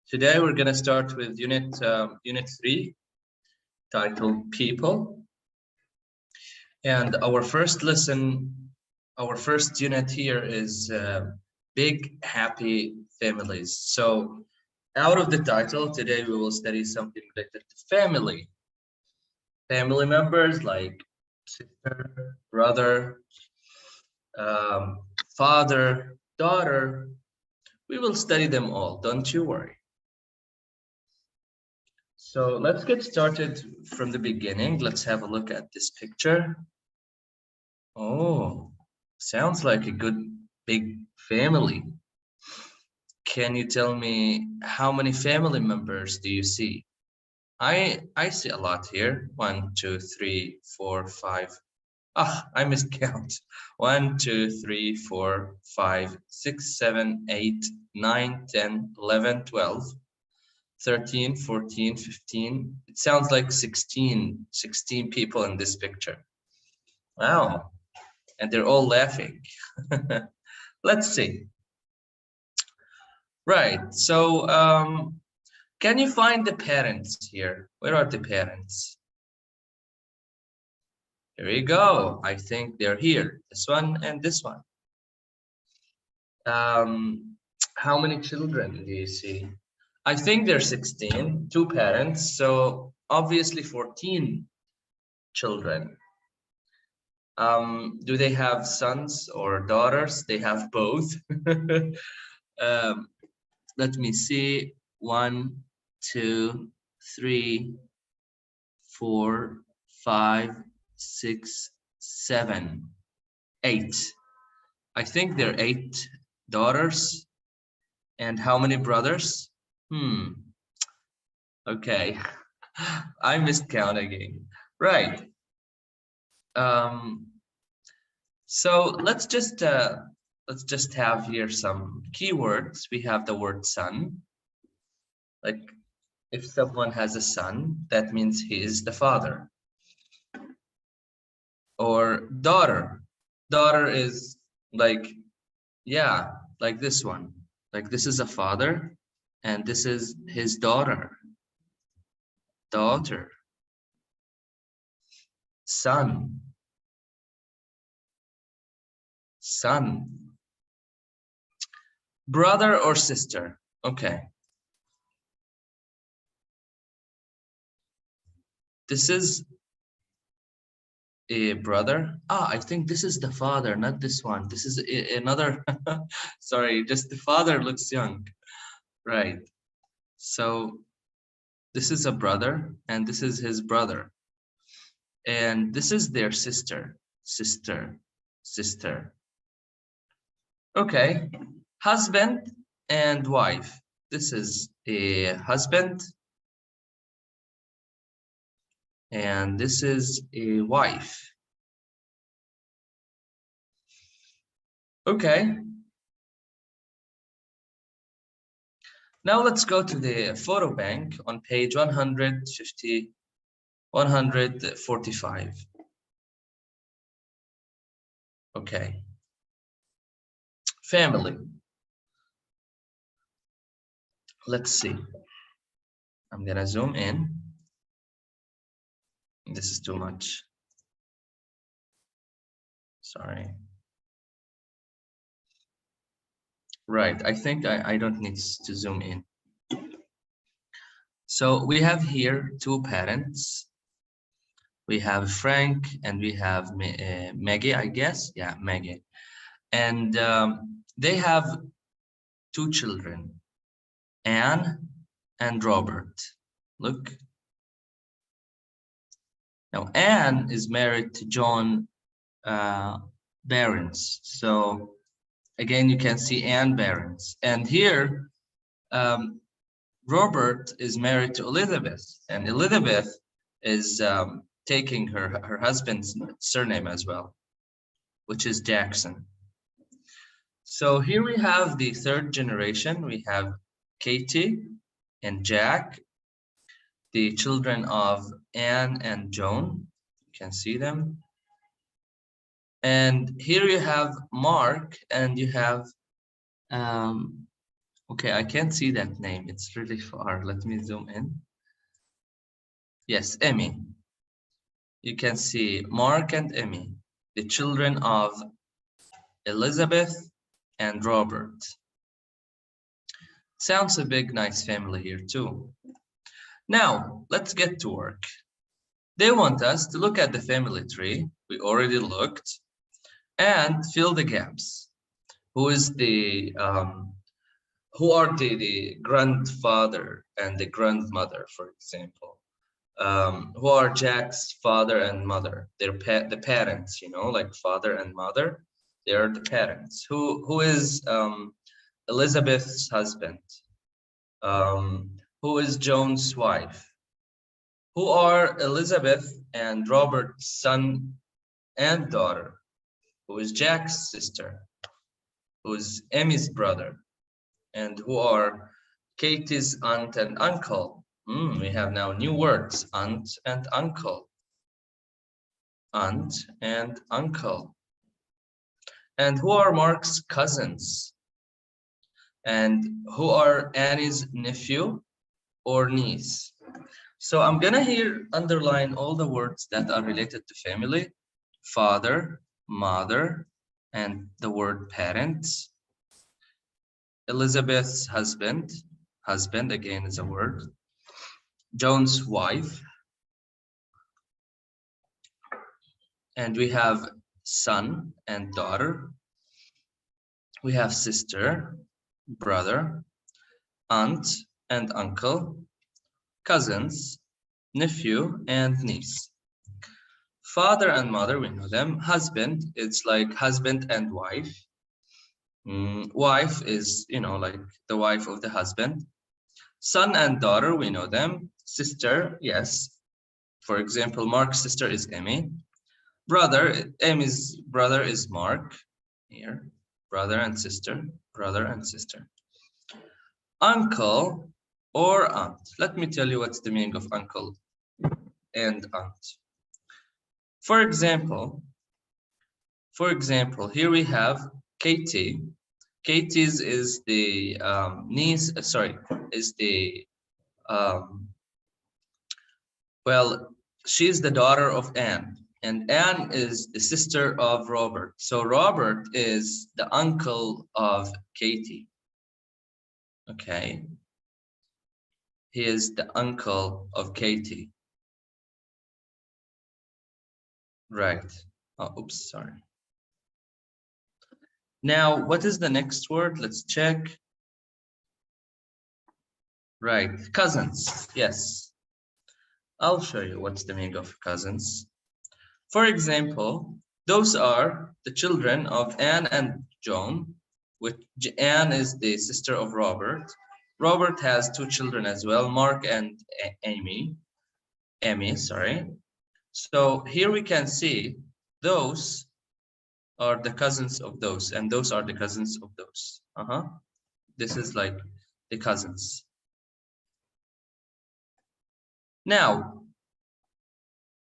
Today we're going to start with unit 3, titled People. And our first lesson, our first unit here is Big Happy Families. So out of the title, today we will study something related to family. Family members like sister, brother, father, daughter. We will study them all, don't you worry. So let's get started from the beginning. Let's have a look at this picture. Oh, sounds like a good big family. Can you tell me how many family members do you see? I see a lot here. 1, 2, 3, 4, 5. I missed count. 1, 2, 3, 4, 5, 6, 7, 8, 9, 10, 11, 12. 13, 14, 15. It sounds like 16 people in this picture. Wow. And they're all laughing. Let's see. Right. So can you find the parents here? Where are the parents? Here we go. I think they're here. This one and this one. How many children do you see? I think there's 16, 2 parents, so obviously 14 children. Do they have sons or daughters? They have both. Let me see. 1, 2, 3, 4, 5, 6, 7, 8. I think there are 8 daughters. And how many brothers? Okay, I missed count again. Right. So let's just have here some keywords. We have the word son. Like if someone has a son, that means he is the father. Or daughter. Daughter is like, yeah, like this one. Like this is a father and this is his daughter. Daughter. Son. Son. Brother or sister. Okay. This is a brother. I think this is the father, not this one. This is another. Sorry, just the father looks young. Right. So this is a brother and this is his brother. And this is their sister. Sister. Sister. Okay. Husband and wife. This is a husband. And this is a wife. Okay. Now let's go to the photo bank on page 145. Okay. Family. Let's see. I'm gonna zoom in. This is too much. Sorry. Right, I think I don't need to zoom in. So we have here 2 parents. We have Frank and we have Maggie, I guess. Yeah, Maggie. And they have 2 children, Anne and Robert. Look. Now, Anne is married to John Barons. So again, you can see Anne Barons. And here, Robert is married to Elizabeth. And Elizabeth is taking her husband's surname as well, which is Jackson. So here we have the 3rd generation. We have Katie and Jack, the children of Anne and Joan. You can see them. And here you have Mark and you have Okay, I can't see that name. It's really far. Let me zoom in. Yes, Emmy. You can see Mark and Emmy, the children of Elizabeth and Robert. Sounds a big, nice family here too. Now, let's get to work. They want us to look at the family tree. We already looked. And fill the gaps. Who are the grandfather and the grandmother, for example? Who are Jack's father and mother? They're the parents, you know, like father and mother. They are the parents. Who is Elizabeth's husband? Who is Joan's wife? Who are Elizabeth and Robert's son and daughter? Who is Jack's sister? Who is Emmy's brother? And who are Katie's aunt and uncle? We have now new words, aunt and uncle. Aunt and uncle. And who are Mark's cousins? And who are Annie's nephew or niece? So I'm gonna here underline all the words that are related to family: father, mother, and the word parents. Elizabeth's husband, husband again is a word. Joan's wife. And we have son and daughter. We have sister, brother, aunt and uncle, cousins, nephew and niece. Father and mother, we know them. Husband, it's like husband and wife. Wife is, you know, like the wife of the husband. Son and daughter, we know them. Sister, yes. For example, Mark's sister is Emmy. Brother, Emmy's brother is Mark. Here, brother and sister, brother and sister. Uncle or aunt. Let me tell you what's the meaning of uncle and aunt. For example, here we have Katie. Katie's is the niece, is the, well, she's the daughter of Anne. And Anne is the sister of Robert. So Robert is the uncle of Katie. Okay. He is the uncle of Katie. Right. Oh, oops, sorry. Now, what is the next word? Let's check. Right, cousins. Yes. I'll show you what's the meaning of cousins. For example, those are the children of Anne and Joan, which Anne is the sister of Robert. Robert has two children as well, Mark and Emmy, sorry. So here we can see those are the cousins of those, and those are the cousins of those. This is like the cousins. Now,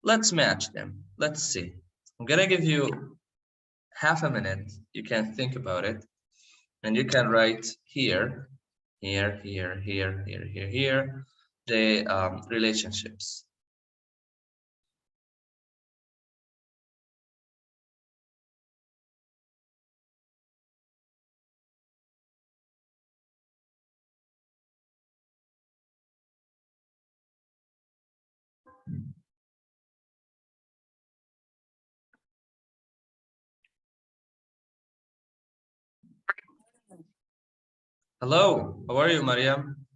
let's match them. Let's see. I'm gonna give you half a minute. You can think about it, and you can write here, here, here, here, here, here, here, the relationships. Hello, how are you, Mariam?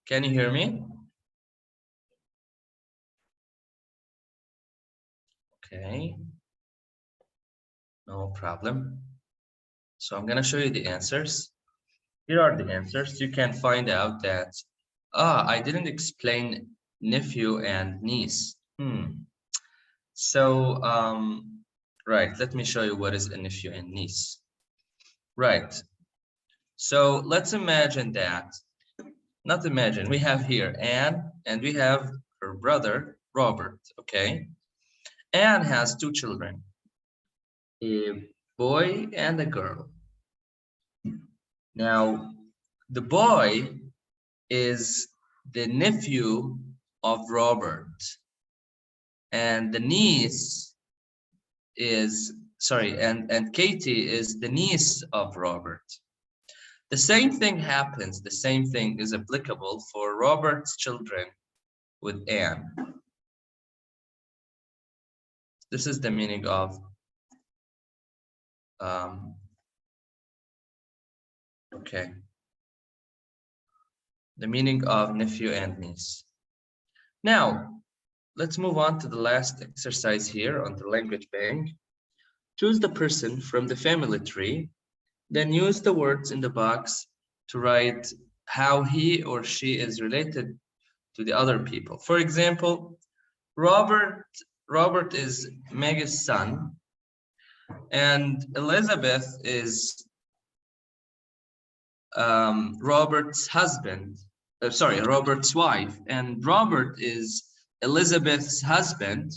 Can you hear me? Okay, no problem. So I'm gonna show you the answers. Here are the answers. You can find out that, I didn't explain nephew and niece. So, right, let me show you what is a nephew and niece. Right, so let's imagine that, not imagine, we have here Anne and we have her brother Robert, okay? Anne has 2 children, a boy and a girl. Now, the boy is the nephew of Robert, and the niece is, sorry, and Katie is the niece of Robert. The same thing happens, the same thing is applicable for Robert's children with Anne. This is the meaning of okay. The meaning of nephew and niece. Now, let's move on to the last exercise here on the language bank. Choose the person from the family tree, then use the words in the box to write how he or she is related to the other people. For example, Robert is Maggie's son, and Elizabeth is Robert's husband. Robert's wife, and Robert is Elizabeth's husband,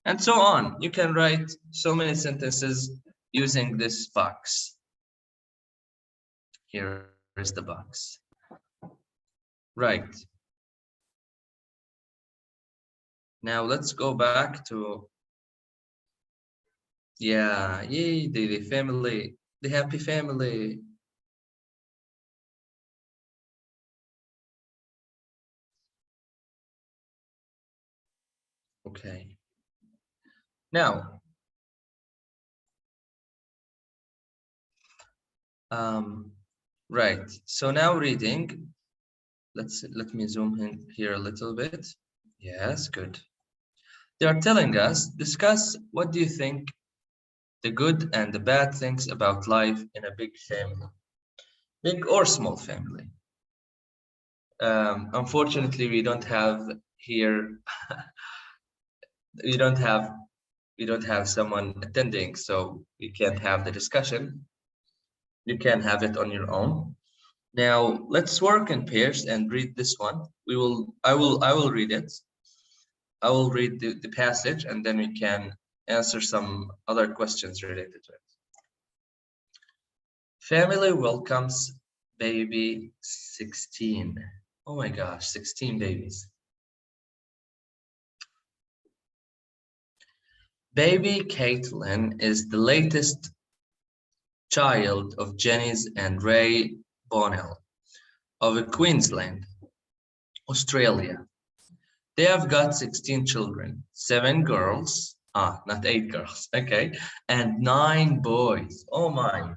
and so on. You can write so many sentences using this box. Here is the box. Right. Now let's go back to, yeah, yay, the family, the happy family. Okay. Now, right. So now reading. Let me zoom in here a little bit. Yes, good. They are telling us, discuss what do you think the good and the bad things about life in a big family, big or small family. Unfortunately, we don't have here. we don't have someone attending, so we can't have the discussion. You can have it on your own. Now let's work in pairs and read this one. I will read it. I will read the passage, and then we can answer some other questions related to it. Family welcomes baby 16. Oh my gosh, 16 babies. Baby Caitlin is the latest child of Jenny's and Ray Bonnell of Queensland, Australia. They have got 16 children, 7 girls, not 8 girls, okay, and 9 boys. Oh my,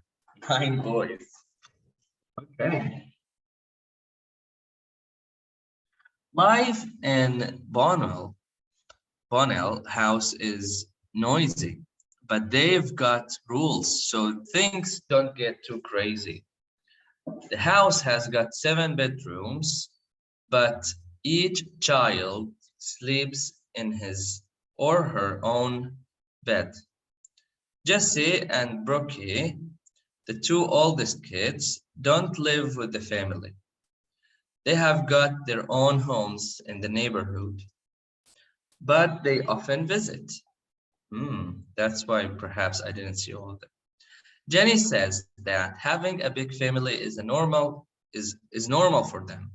9 boys. Okay. Life in Bonnell house is noisy, but they've got rules, so things don't get too crazy. The house has got 7 bedrooms, but each child sleeps in his or her own bed. Jesse and Brookie, the 2 oldest kids, don't live with the family. They have got their own homes in the neighborhood, but they often visit. That's why perhaps I didn't see all of them. Jenny says that having a big family is normal for them.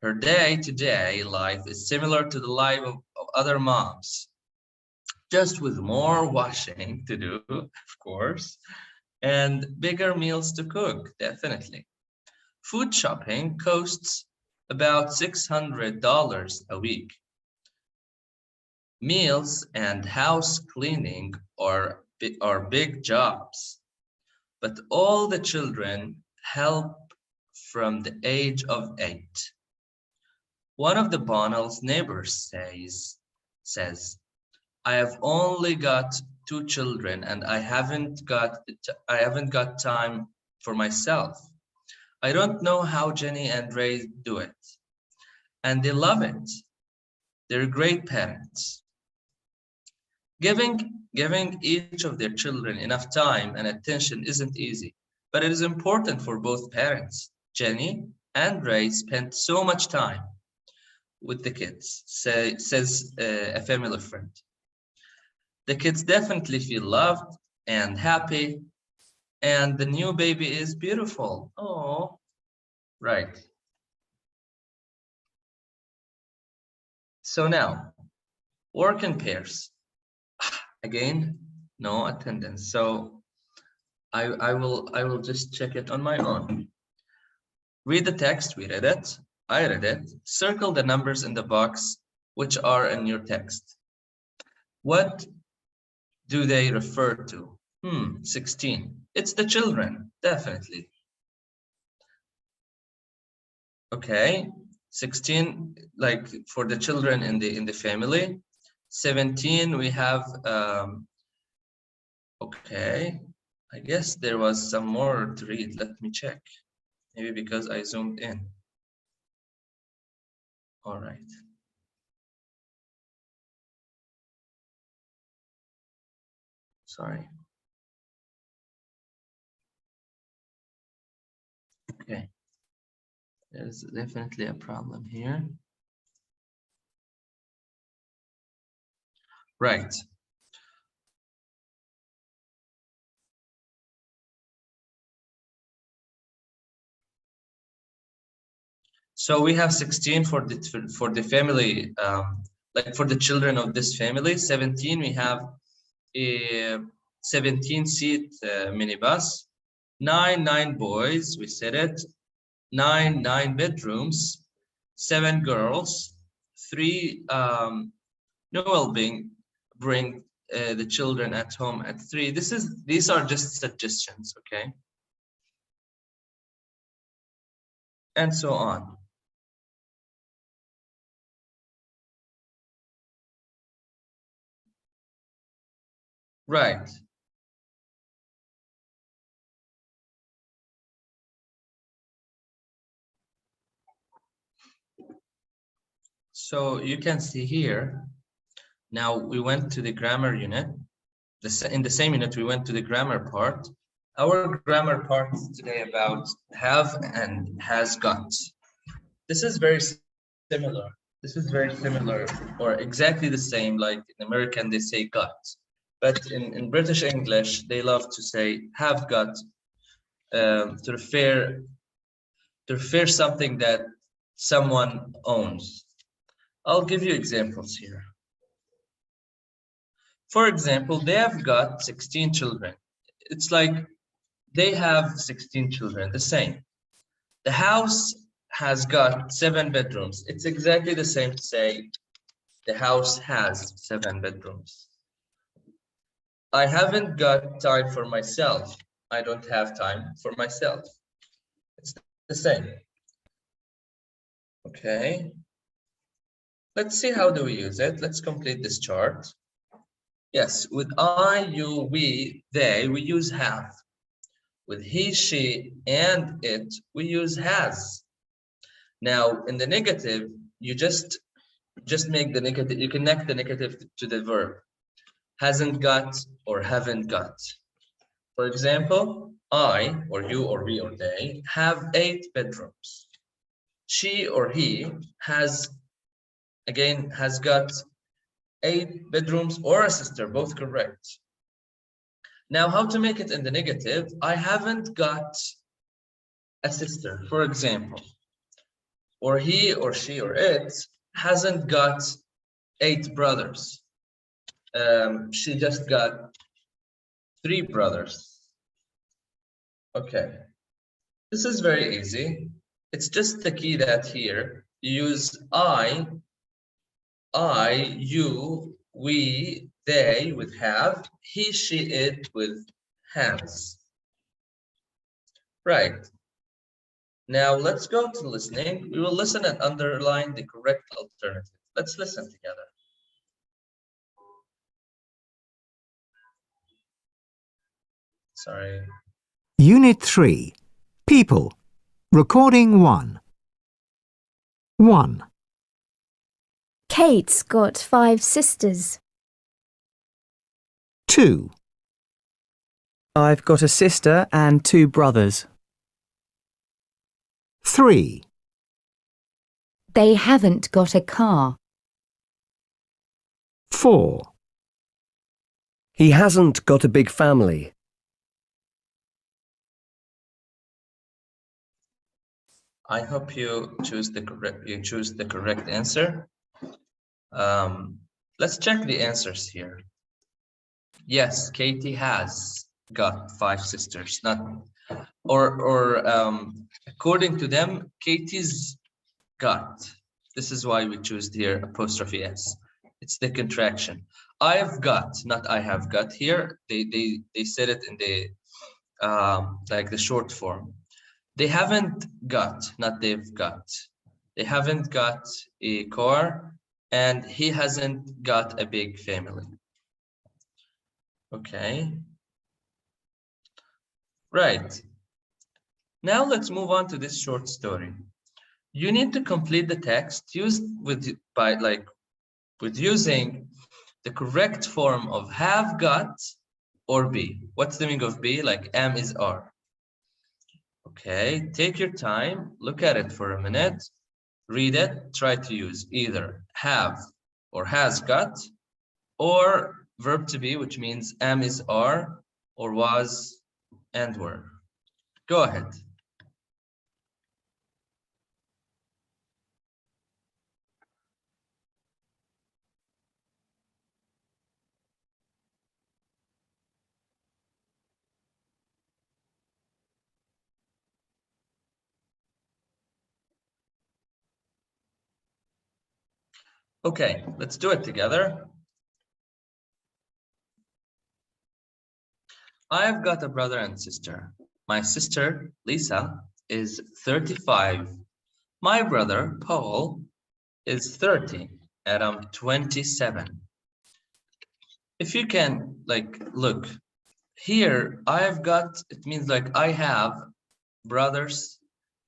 Her day-to-day life is similar to the life of other moms, just with more washing to do, of course, and bigger meals to cook, definitely. Food shopping costs about $600 a week. Meals and house cleaning are big jobs, but all the children help from the age of 8. One of the Bonnell's neighbors says, I have only got 2 children and I haven't got time for myself. I don't know how Jenny and Ray do it. And they love it. They're great parents. Giving each of their children enough time and attention isn't easy, but it is important for both parents. Jenny and Ray spent so much time. with the kids, says a family friend. The kids definitely feel loved and happy, and the new baby is beautiful. Oh, right. So now, work in pairs. Again, no attendance. So I will just check it on my own. Read the text, we read it, I read it. Circle the numbers in the box which are in your text. What do they refer to? 16. It's the children, definitely. Okay, 16, like for the children in the family. 17, we have okay, I guess there was some more to read. Let me check. Maybe because I zoomed in. All right. Sorry. Okay. There's definitely a problem here. Right. So we have 16 for the family, like for the children of this family. 17, we have a 17-seat minibus. 9 boys, we said it. 9 bedrooms. 7 girls. 3 Noel bring the children at home at 3. These are just suggestions, okay? And so on. Right. So you can see here, now we went to the grammar unit. In the same unit, we went to the grammar part. Our grammar part is today about have and has got. This is very similar. This is very similar, or exactly the same, like in American, they say got. But in British English, they love to say have got to refer something that someone owns. I'll give you examples here. For example, they have got 16 children. It's like they have 16 children, the same. The house has got 7 bedrooms. It's exactly the same to say the house has 7 bedrooms. I haven't got time for myself. I don't have time for myself. It's the same. Okay. Let's see how do we use it. Let's complete this chart. Yes, with I, you, we, they, we use have. With he, she, and it, we use has. Now, in the negative, you just make the negative, you connect the negative to the verb. Hasn't got or haven't got. For example, I, or you, or we, or they, have 8 bedrooms. She or he has got 8 bedrooms or a sister, both correct. Now, how to make it in the negative? I haven't got a sister, for example. Or he, or she, or it hasn't got 8 brothers. She just got 3 brothers. Okay. This is very easy. It's just the key that here you use I, you, we, they with have, he, she, it with has. Right. Now let's go to listening. We will listen and underline the correct alternative. Let's listen together. Sorry. Unit 3. People. Recording 1. 1. Kate's got 5 sisters. 2. I've got a sister and 2 brothers. 3. They haven't got a car. 4. He hasn't got a big family. I hope you choose the correct answer. Let's check the answers here. Yes, Katie has got 5 sisters. According to them, Katie's got. This is why we choose here apostrophe s. It's the contraction. I've got, not I have got. Here they said it in the like the short form. They haven't got, not they've got. They haven't got a car, and he hasn't got a big family. Okay. Right. Now let's move on to this short story. You need to complete the text using the correct form of have got or be. What's the meaning of be? Like am is are. Okay, take your time, look at it for a minute, read it, try to use either have or has got, or verb to be, which means am is are, or was and were. Go ahead. Okay, let's do it together. I've got a brother and sister. My sister, Lisa, is 35. My brother, Paul, is 30, and I'm 27. If you can, like, look, here, I've got, it means like I have brothers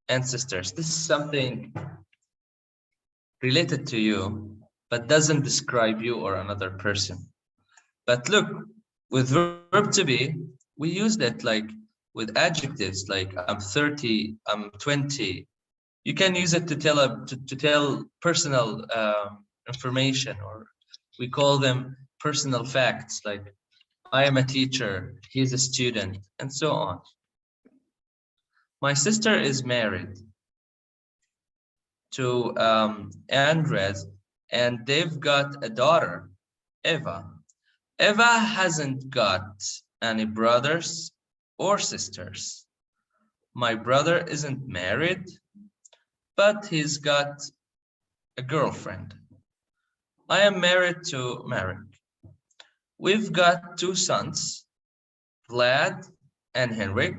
and sisters. This is something related to you, but doesn't describe you or another person. But look, with verb to be, we use that like with adjectives like I'm 30, I'm 20. You can use it to tell personal information, or we call them personal facts, like I am a teacher, he's a student, and so on. My sister is married to Andres, and they've got a daughter, Eva. Eva hasn't got any brothers or sisters. My brother isn't married, but he's got a girlfriend. I am married to Marek. We've got 2 sons, Vlad and Henrik.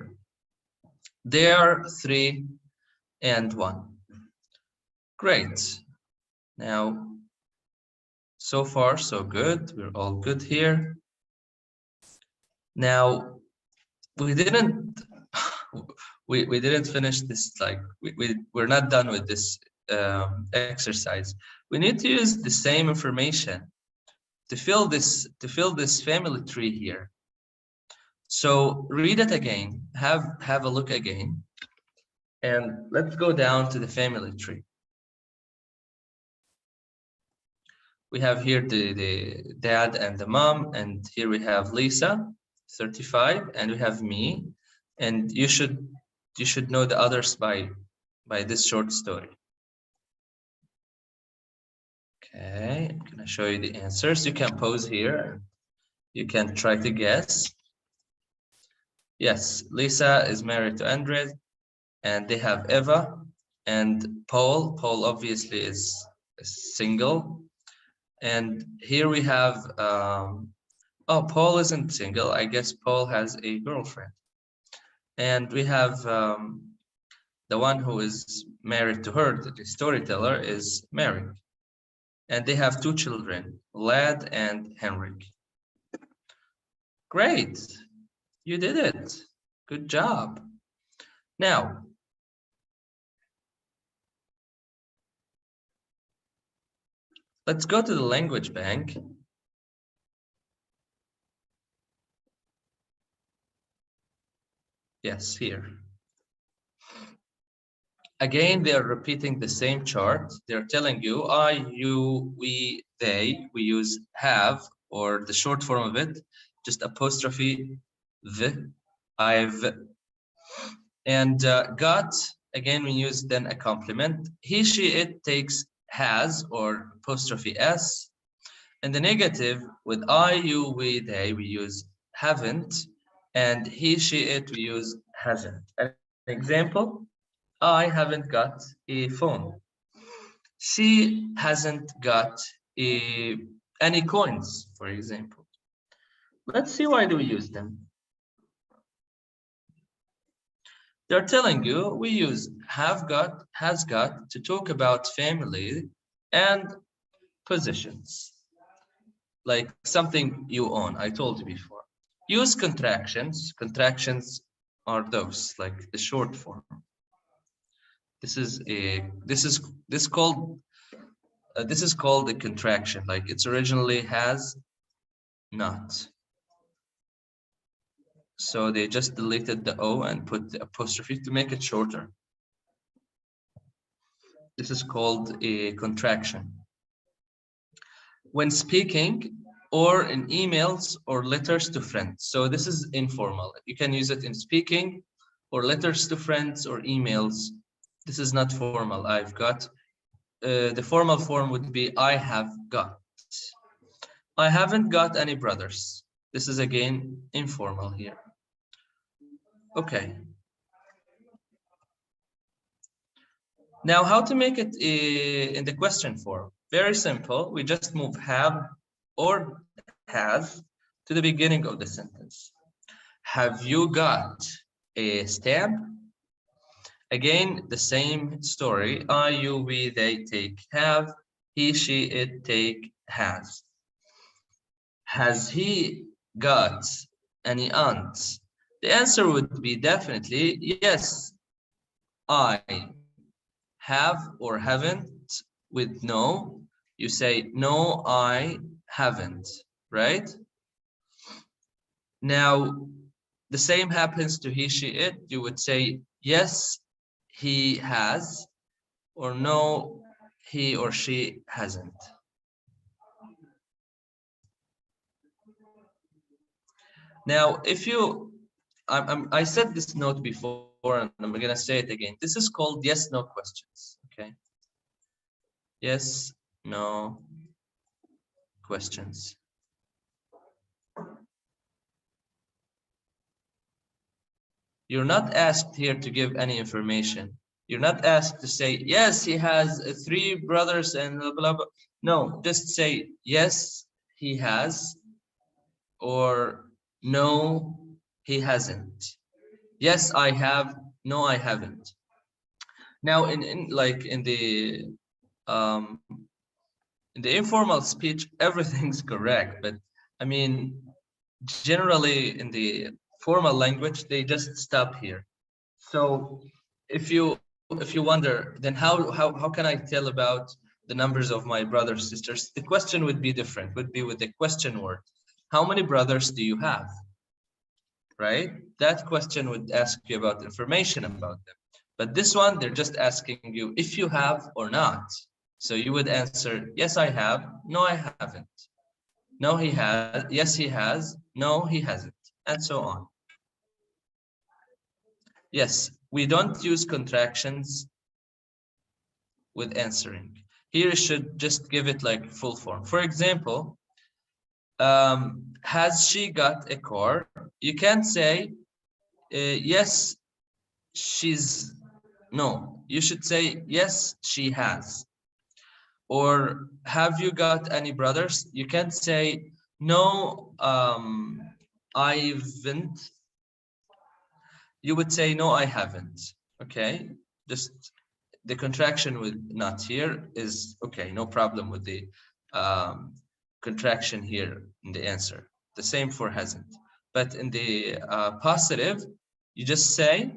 They are 3 and 1. Great. Now, so far, so good. We're all good here. Now, we didn't finish this, like we're not done with this exercise. We need to use the same information to fill this family tree here. So read it again, have a look again, and let's go down to the family tree. We have here the dad and the mom, and here we have Lisa, 35, and we have me, and you should know the others by this short story. Okay, I'm gonna show you the answers. You can pause here. You can try to guess. Yes, Lisa is married to Andres, and they have Eva and Paul. Paul obviously is single. And here we have, oh, Paul isn't single. I guess Paul has a girlfriend. And we have the one who is married to her, the storyteller, is married. And they have 2 children, Vlad and Henrik. Great, you did it. Good job. Now, let's go to the language bank. Yes, here. Again, they're repeating the same chart. They're telling you I, you, we, they. We use have, or the short form of it, just apostrophe the, I've. And got, again, we use then a complement. He, she, it takes has or apostrophe s. And the negative with I, you, we, they, we use haven't. And he, she, it, we use hasn't. An example, I haven't got a phone. She hasn't got any coins, for example. Let's see why do we use them. They're telling you we use have got, has got to talk about family and possessions, like something you own. I told you before. Use contractions. Contractions are those, like the short form. This is called a contraction. Like it's originally has not. So they just deleted the O and put the apostrophe to make it shorter. This is called a contraction. When speaking or in emails or letters to friends. So this is informal. You can use it in speaking or letters to friends or emails. This is not formal. I've got. The formal form would be I have got. I haven't got any brothers. This is again informal here. Okay. Now, how to make it in the question form? Very simple. We just move have or has to the beginning of the sentence. Have you got a stamp? Again, the same story. I, you, we, they take have. He, she, it take has. Has he got any aunts? The answer would be definitely yes. I have or haven't with no. You say no, I haven't, right? Now, the same happens to he, she, it. You would say yes, he has, or no, he or she hasn't. Now, if you, I said this note before, and I'm gonna say it again. This is called yes, no questions, okay? Yes, no questions. You're not asked here to give any information. You're not asked to say, yes, he has 3 brothers and blah, blah, blah. No, just say, yes, he has, or no, he hasn't. Yes, I have, no, I haven't. Now, in the informal speech, everything's correct, but I mean, generally in the formal language, they just stop here. So if you wonder, then how can I tell about the numbers of my brothers, sisters? The question would be different, would be with the question word. How many brothers do you have? Right? That question would ask you about information about them. But this one, they're just asking you if you have or not. So you would answer, yes, I have. No, I haven't. No, he has. Yes, he has. No, he hasn't. And so on. Yes, we don't use contractions with answering. Here you should just give it like full form. For example, has she got a car? You can't say, yes, she's, no. You should say, yes, she has. Or have you got any brothers? You can't say, no, I haven't. You would say, no, I haven't. Okay, just the contraction with not here is okay, no problem with the contraction here in the answer. The same for hasn't. But in the positive, you just say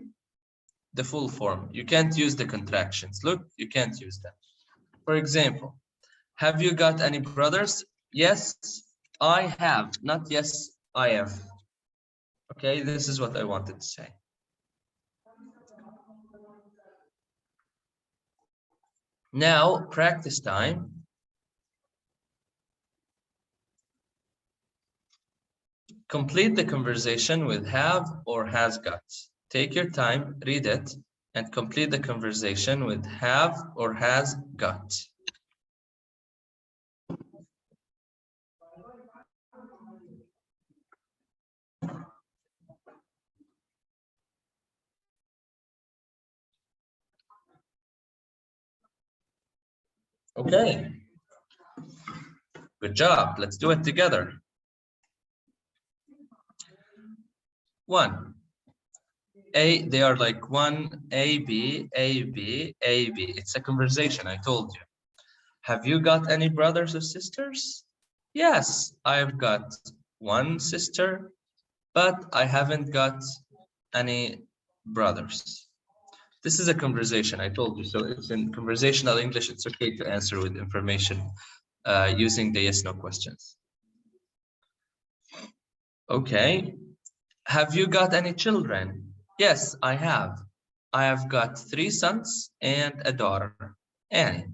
the full form. You can't use the contractions. Look, you can't use them. For example, have you got any brothers? Yes, I have. Not yes, I have. Okay, this is what I wanted to say. Now, practice time. Complete the conversation with have or has got. Take your time, read it, and complete the conversation with have or has got. Okay. Good job. Let's do it together. 1. They are like 1, A, B, A, B, A, B. It's a conversation, I told you. Have you got any brothers or sisters? Yes, I've got one sister, but I haven't got any brothers. This is a conversation, I told you. So it's in conversational English. It's okay to answer with information using the yes/no questions. Okay. Have you got any children? Yes, I have. I have got 3 sons and a daughter, Annie.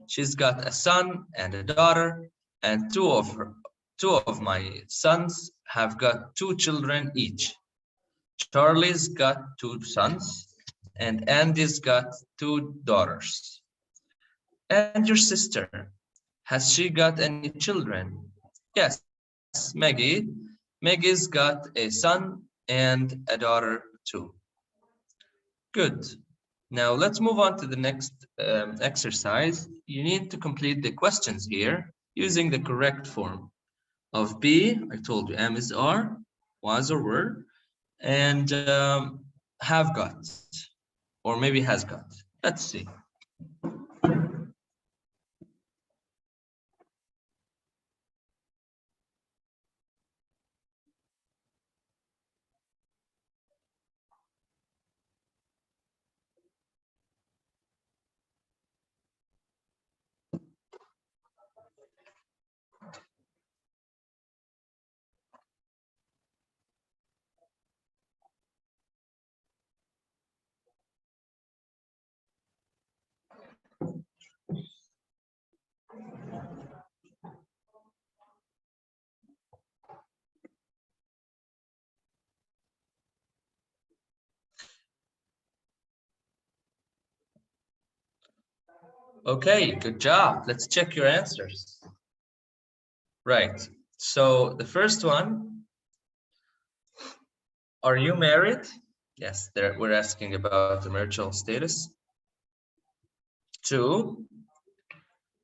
She's got a son and a daughter, and two of my sons have got 2 children each. Charlie's got 2 sons, and Andy's got 2 daughters. And your sister, has she got any children? Yes, Maggie. Maggie's got a son and a daughter too. Good. Now let's move on to the next exercise. You need to complete the questions here using the correct form of be. I told you am is are, was or were, and have got, or maybe has got. Let's see. Okay, good job. Let's check your answers. Right. So the first one, are you married? Yes, we're asking about the marital status. 2,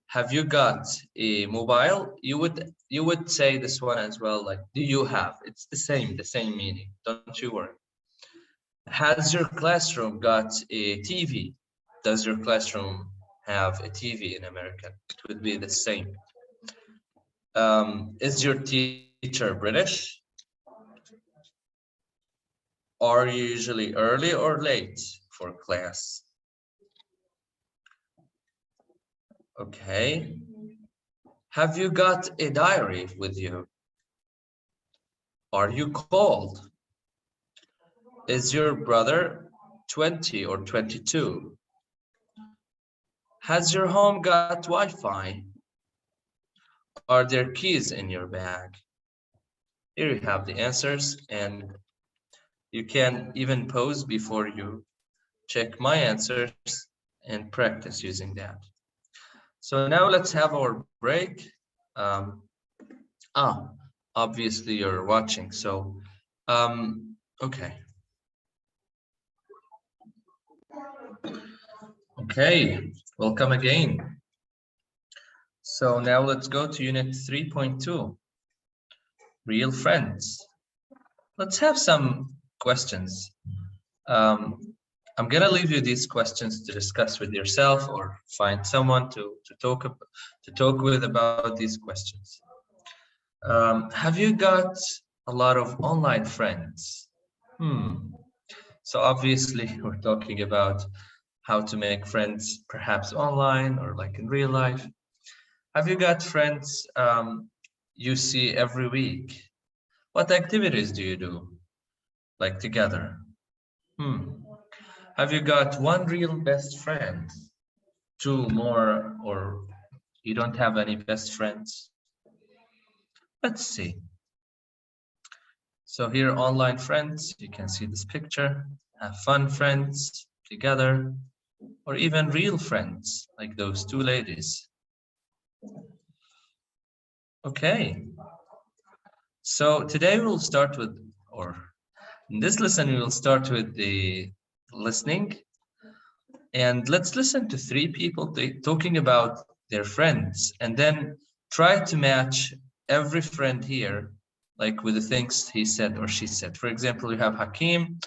have you got a mobile? You would say this one as well, like, do you have? It's the same meaning. Don't you worry. Has your classroom got a TV? Does your classroom have a TV in America? It would be the same. Is your teacher British? Are you usually early or late for class? Okay. Have you got a diary with you? Are you cold? Is your brother 20 or 22? Has your home got Wi-Fi? Are there keys in your bag? Here you have the answers, and you can even pause before you check my answers and practice using that. So now let's have our break. Obviously you're watching, so okay. Okay, welcome again. So now let's go to unit 3.2, real friends. Let's have some questions. I'm gonna leave you these questions to discuss with yourself or find someone to talk with about these questions. Have you got a lot of online friends? So obviously we're talking about how to make friends perhaps online or like in real life. Have you got friends you see every week? What activities do you do like together? Have you got one real best friend? two more, or you don't have any best friends? Let's see. So here, online friends, you can see this picture. Have fun friends together, or even real friends, like those two ladies. Okay. So today we'll start with, or in this lesson, we will start with the listening. And let's listen to three people talking about their friends, and then try to match every friend here, like with the things he said or she said. For example, you have Hakim.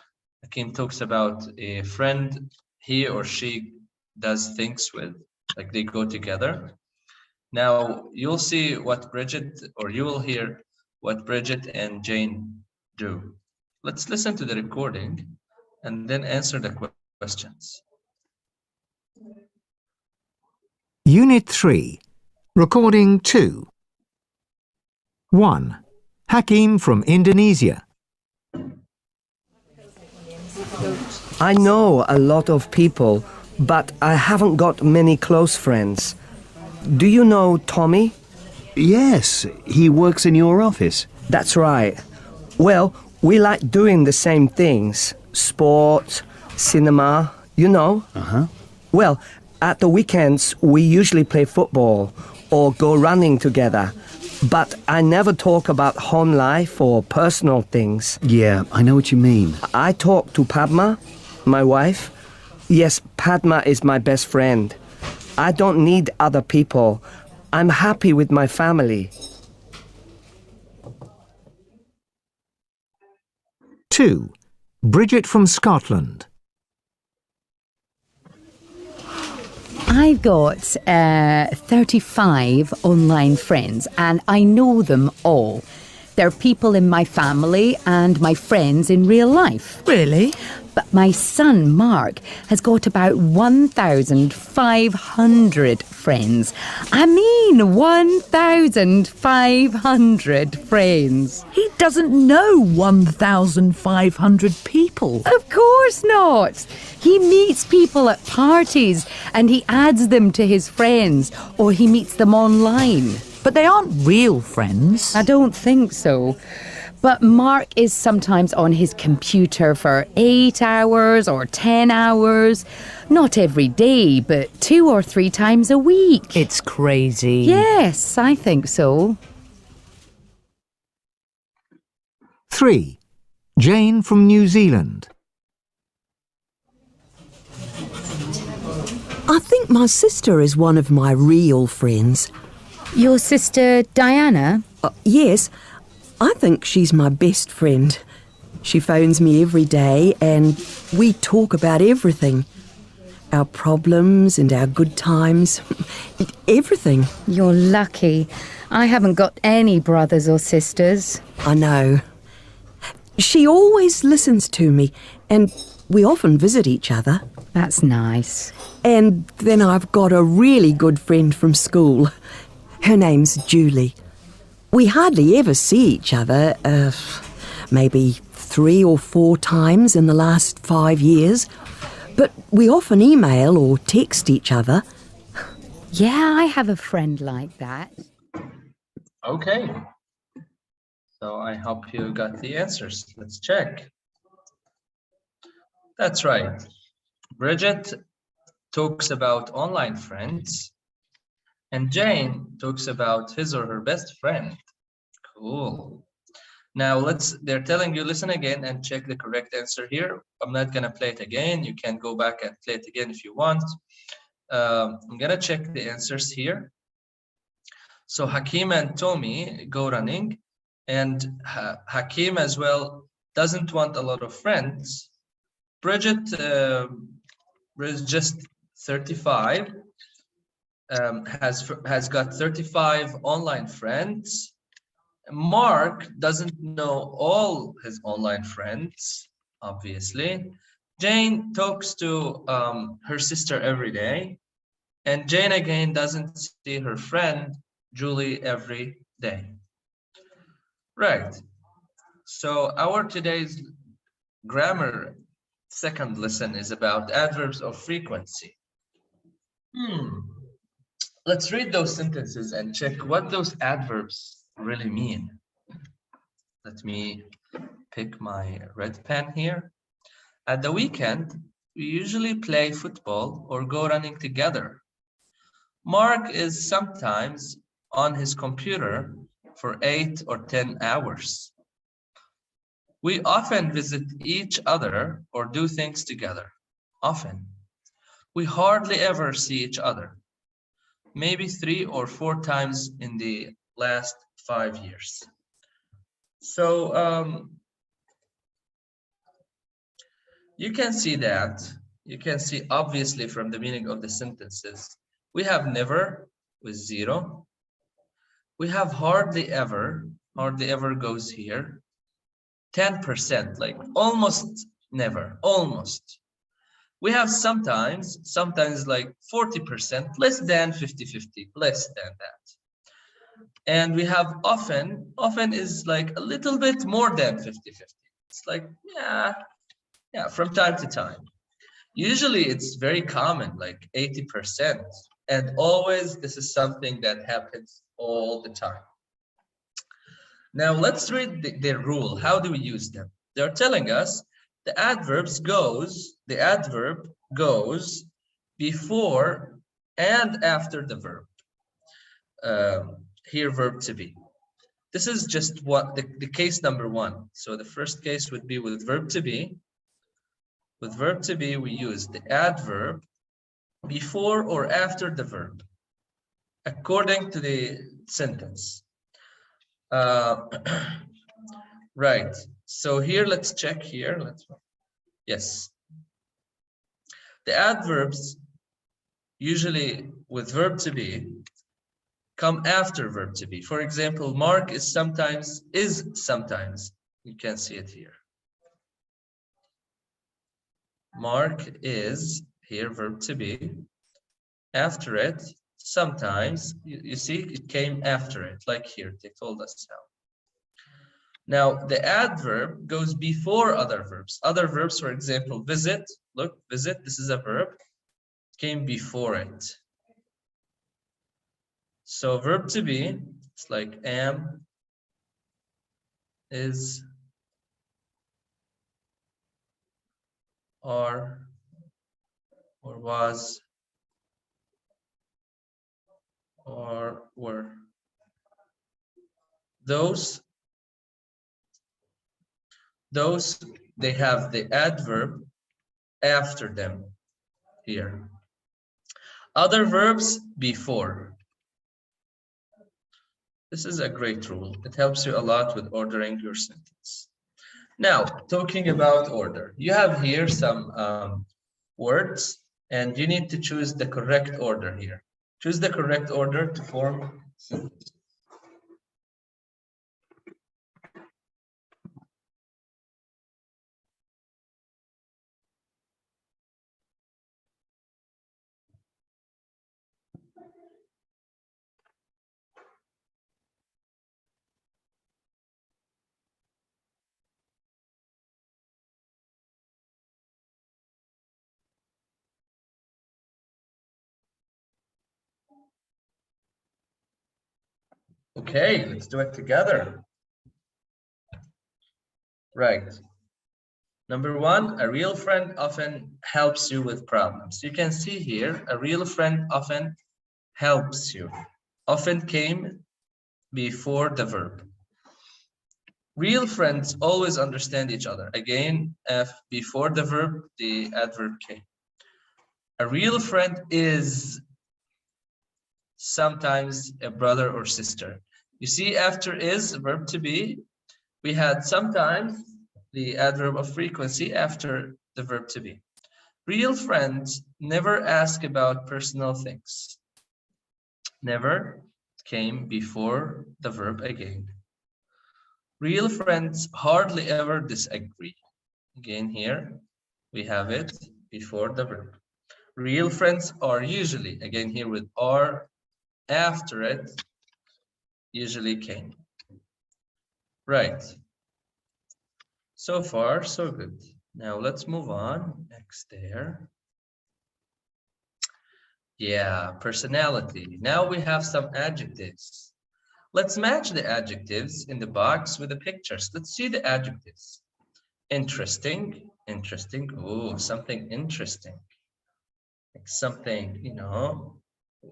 Hakim talks about a friend he or she does things with, like they go together. Now you'll see what Bridget, or you will hear what Bridget and Jane do. Let's listen to the recording and then answer the questions. Unit 3. Recording 2. 1. Hakim from Indonesia. I know a lot of people, but I haven't got many close friends. Do you know Tommy? Yes, he works in your office. That's right. Well, we like doing the same things. Sport, cinema, you know. Uh-huh. Well, at the weekends, we usually play football or go running together. But I never talk about home life or personal things. Yeah, I know what you mean. I talk to Padma, my wife. Yes, Padma is my best friend. I don't need other people. I'm happy with my family. 2. Bridget from Scotland. I've got 35 online friends and I know them all. They're people in my family and my friends in real life. Really? But my son, Mark, has got about 1,500 friends. I mean, 1,500 friends. He doesn't know 1,500 people. Of course not. He meets people at parties and he adds them to his friends, or he meets them online. But they aren't real friends. I don't think so. But Mark is sometimes on his computer for 8 hours or 10 hours. Not every day, but 2 or 3 times a week. It's crazy. Yes, I think so. 3. Jane from New Zealand. I think my sister is one of my real friends. Your sister Diana? Yes, I think she's my best friend. She phones me every day and we talk about everything. Our problems and our good times. Everything. You're lucky. I haven't got any brothers or sisters. I know. She always listens to me and we often visit each other. That's nice. And then I've got a really good friend from school. Her name's Julie. We hardly ever see each other, maybe 3 or 4 times in the last 5 years. But we often email or text each other. Yeah, I have a friend like that. Okay. So I hope you got the answers. Let's check. That's right. Bridget talks about online friends, and Jane talks about his or her best friend. Cool. Now they're telling you, listen again and check the correct answer here. I'm not gonna play it again. You can go back and play it again if you want. I'm gonna check the answers here. So Hakim and Tommy go running, and Hakim as well doesn't want a lot of friends. Bridget is just 35, has got 35 online friends. Mark doesn't know all his online friends, obviously. Jane talks to her sister every day, and Jane again doesn't see her friend Julie every day. Right. So our today's grammar second lesson is about adverbs of frequency. Let's read those sentences and check what those adverbs really mean. Let me pick my red pen here. At the weekend, we usually play football or go running together. Mark is sometimes on his computer for 8 or 10 hours. We often visit each other or do things together. Often. We hardly ever see each other. Maybe 3 or 4 times in the last 5 years. So you can see that. You can see obviously from the meaning of the sentences. We have never with 0. We have hardly ever goes here. 10%, like almost never, almost. We have sometimes like 40%, less than 50-50, less than that. And we have often is like a little bit more than 50-50. It's like, yeah, from time to time. Usually it's very common, like 80%. And always this is something that happens all the time. Now let's read the rule. How do we use them? They're telling us the adverb goes before and after the verb. Here, verb to be. This is just what the case number 1. So the first case would be with verb to be. With verb to be, we use the adverb before or after the verb, according to the sentence. Right. So here, let's check here. Yes. The adverbs usually with verb to be come after verb to be. For example, Mark is sometimes. You can see it here. Mark is here, verb to be. After it, sometimes, you see, it came after it, like here, they told us how. Now, the adverb goes before other verbs. Other verbs, for example, visit. Look, visit, this is a verb, came before it. So verb to be, it's like am, is, are, or was, or were. Those they have the adverb after them here. Other verbs before. This is a great rule. It helps you a lot with ordering your sentence. Now, talking about order, you have here some words, and you need to choose the correct order here. Choose the correct order to form sentence. Okay, let's do it together. Right. Number 1, a real friend often helps you with problems. You can see here, a real friend often helps you. Often came before the verb. Real friends always understand each other. Again, before the verb, the adverb came. A real friend is sometimes a brother or sister. You see, after is, verb to be, we had sometimes the adverb of frequency after the verb to be. Real friends never ask about personal things. Never came before the verb again. Real friends hardly ever disagree. Again, here we have it before the verb. Real friends are usually, again here with are, after it, usually came. Right. So far, so good. Now let's move on. Next there. Yeah, personality. Now we have some adjectives. Let's match the adjectives in the box with the pictures. Let's see the adjectives. Interesting, interesting. Oh, something interesting. Like something, you know,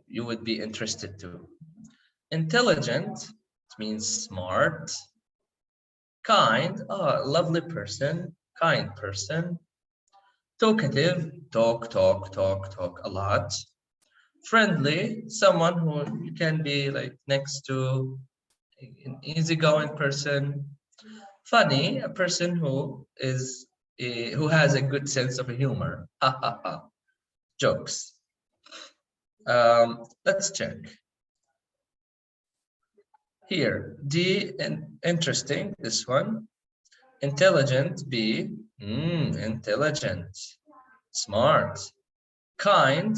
you would be interested to. Intelligent, it means smart. Kind, oh, lovely person, kind person. Talkative, talk a lot. Friendly, someone who you can be like next to, an easygoing person. Funny, a person who is who has a good sense of humor. Ha ha ha. Jokes. Let's check. Here, D, and interesting, this one. Intelligent, B, intelligent. Smart. Kind,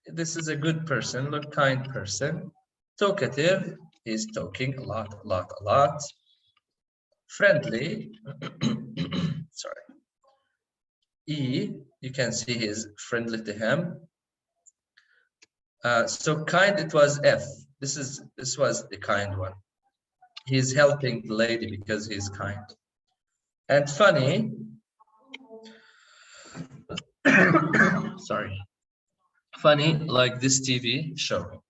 this is a good person, look, kind person. Talkative, he's talking a lot. Friendly, sorry. E, you can see he's friendly to him. So kind, it was F. This was the kind one. He's helping the lady because he's kind. And funny, sorry. Funny, like this TV show.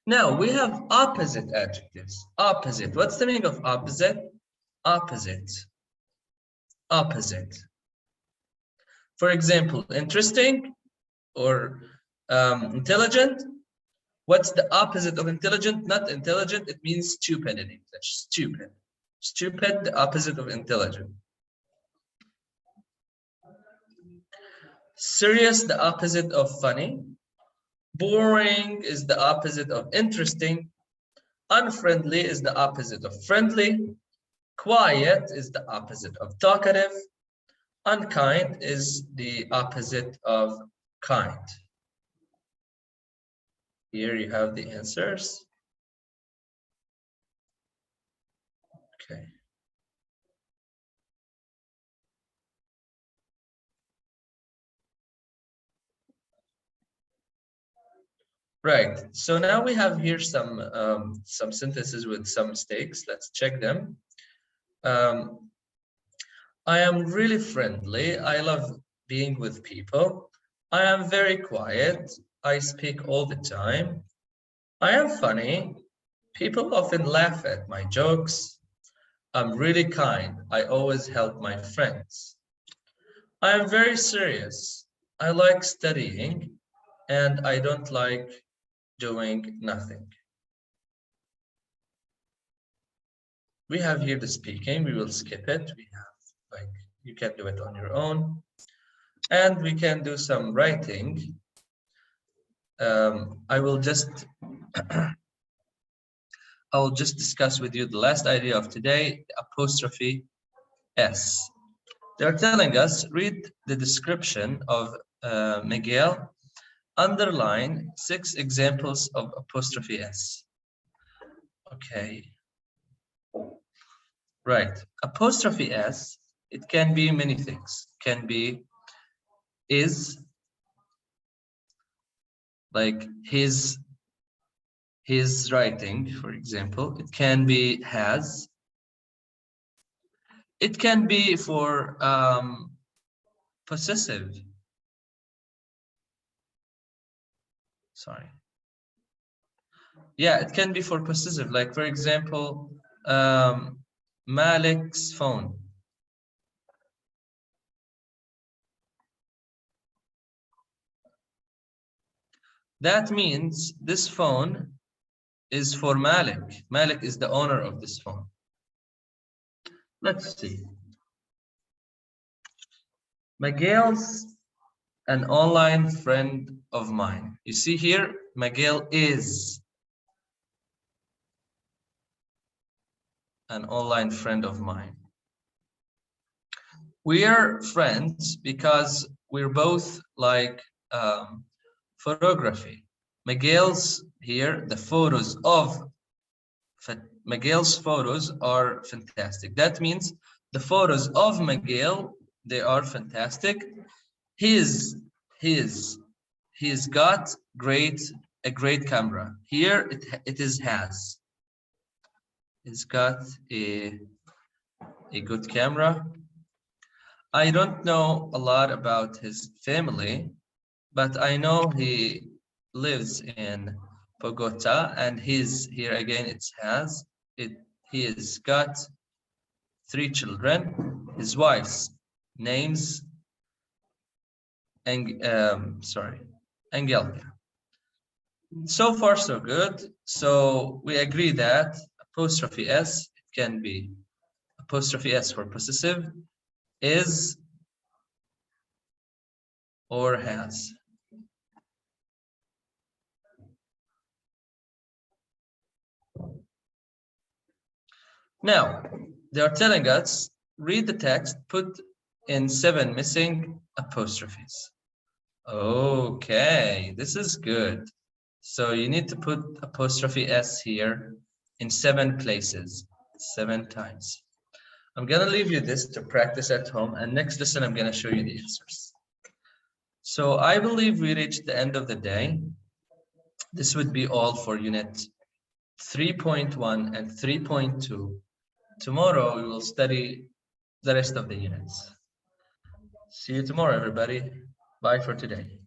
Now we have opposite adjectives. Opposite. What's the meaning of opposite? Opposite. Opposite. For example, interesting or intelligent. What's the opposite of intelligent? Not intelligent, it means stupid in English. Stupid. Stupid, the opposite of intelligent. Serious, the opposite of funny. Boring is the opposite of interesting. Unfriendly is the opposite of friendly. Quiet is the opposite of talkative. Unkind is the opposite of kind. Here you have the answers. Okay. Right, so now we have here some sentences with some mistakes. Let's check them. I am really friendly. I love being with people. I am very quiet. I speak all the time. I am funny. People often laugh at my jokes. I'm really kind. I always help my friends. I am very serious. I like studying and I don't like doing nothing. We have here the speaking. We will skip it. We have like, you can do it on your own. And we can do some writing. I will just discuss with you the last idea of today, the apostrophe S. They're telling us, read the description of Miguel, underline 6 examples of apostrophe S. Okay. Right. Apostrophe S, it can be many things. It can be is, like his writing, for example. It can be has. It can be for possessive. Sorry. Yeah, it can be for possessive. Like for example, Malik's phone. That means this phone is for Malik. Malik is the owner of this phone. Let's see. Miguel's an online friend of mine. You see here, Miguel is an online friend of mine. We are friends because we're both like photography. Miguel's here, the photos of Miguel's photos are fantastic. That means the photos of Miguel They are fantastic. He's got a great camera. Here it is has. He's got a good camera. I don't know a lot about his family, but I know he lives in Bogota, and he's here again. It has it. He has got 3 children. His wife's name's Angelika. So far, so good. So we agree that apostrophe S, it can be apostrophe S for possessive, is or has. Now, they are telling us, read the text, put in 7 missing apostrophes. Okay, this is good. So you need to put apostrophe S here in 7 places, 7 times. I'm gonna leave you this to practice at home, and next lesson I'm gonna show you the answers. So I believe we reached the end of the day. This would be all for unit 3.1 and 3.2. Tomorrow we will study the rest of the units. See you tomorrow, everybody. Bye for today.